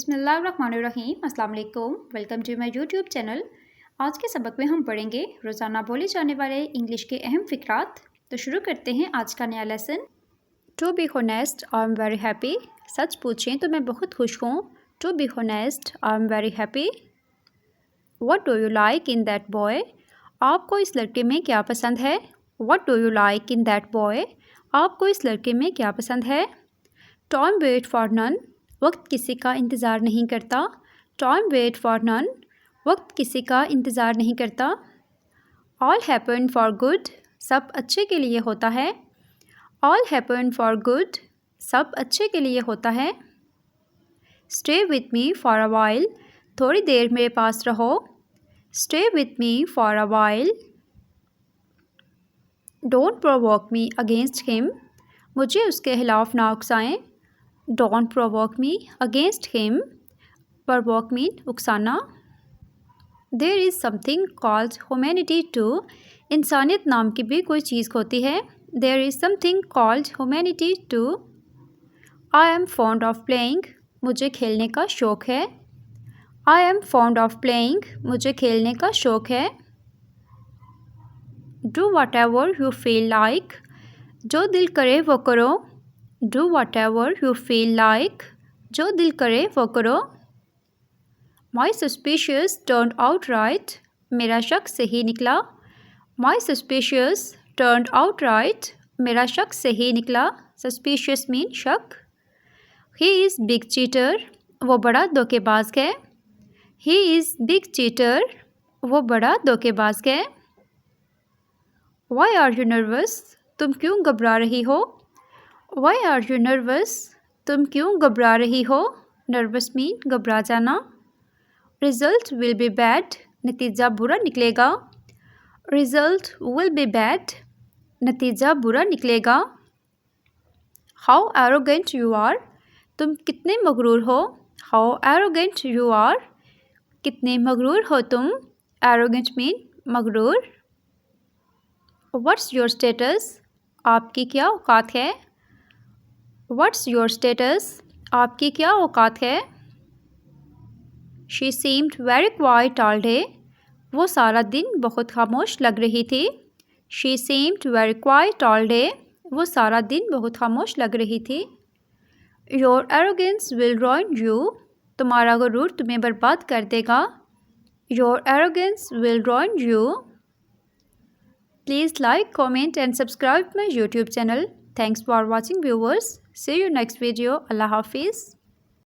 बिस्मिल्लाहिर्रहमानिर्रहीम। अस्सलाम वालेकुम। Welcome to my YouTube channel. आज के सबक में हम पढ़ेंगे रोज़ाना बोले जाने वाले इंग्लिश के अहम फ़िक्रात। तो शुरू करते हैं आज का नया lesson. To be honest I am very happy. सच पूछें तो मैं बहुत खुश हूँ। To be honest I am very happy. What do you like in that boy. आपको इस लड़के में क्या पसंद है। What do you like in that boy. आपको इस लड़के में क्या पसंद है। Time wait for none. वक्त किसी का इंतज़ार नहीं करता। Time wait for none. वक्त किसी का इंतज़ार नहीं करता। All happen for good. सब अच्छे के लिए होता है। All happen for good. सब अच्छे के लिए होता है। Stay with me for a while. थोड़ी देर मेरे पास रहो। Stay with me for a while. Don't provoke me against him. मुझे उसके खिलाफ ना उकसाएं। Don't provoke me against him. Provoke mean उकसाना। There is something called humanity too. इंसानियत नाम की भी कोई चीज़ होती है। There is something called humanity too. I am fond of playing. मुझे खेलने का शौक़ है। I am fond of playing. मुझे खेलने का शौक़ है। Do whatever you feel like. जो दिल करे वो करो। Do whatever you feel like. जो दिल करे वो करो। My suspicious turn out right. मेरा शक सही निकला। My suspicious turn out right. मेरा शक सही निकला। सस्पिशियस मीन शक। He is big cheater. वो बड़ा धोखेबाज है। He is big cheater. वो बड़ा धोखेबाज है। Why are you nervous. तुम क्यों घबरा रही हो। Why are you nervous. तुम क्यों घबरा रही हो। नर्वस मीन घबरा जाना। Result will be bad. नतीजा बुरा निकलेगा। Result will be bad. नतीजा बुरा निकलेगा। How arrogant you are. तुम कितने मगरूर हो। How arrogant you are. कितने मगरूर हो तुम। एरोगेंट मीन मगरूर। What's your status. आपकी क्या औकात है। What's your status. आपकी क्या औकात है। She seemed very quiet all day. वो सारा दिन बहुत खामोश लग रही थी। She seemed very quiet all day. वो सारा दिन बहुत खामोश लग रही थी। Your arrogance will ruin you. तुम्हारा गुरूर तुम्हें बर्बाद कर देगा। Your arrogance will ruin you. Please like, comment and subscribe my YouTube channel. Thanks for watching viewers. See you next video. Allah Hafiz.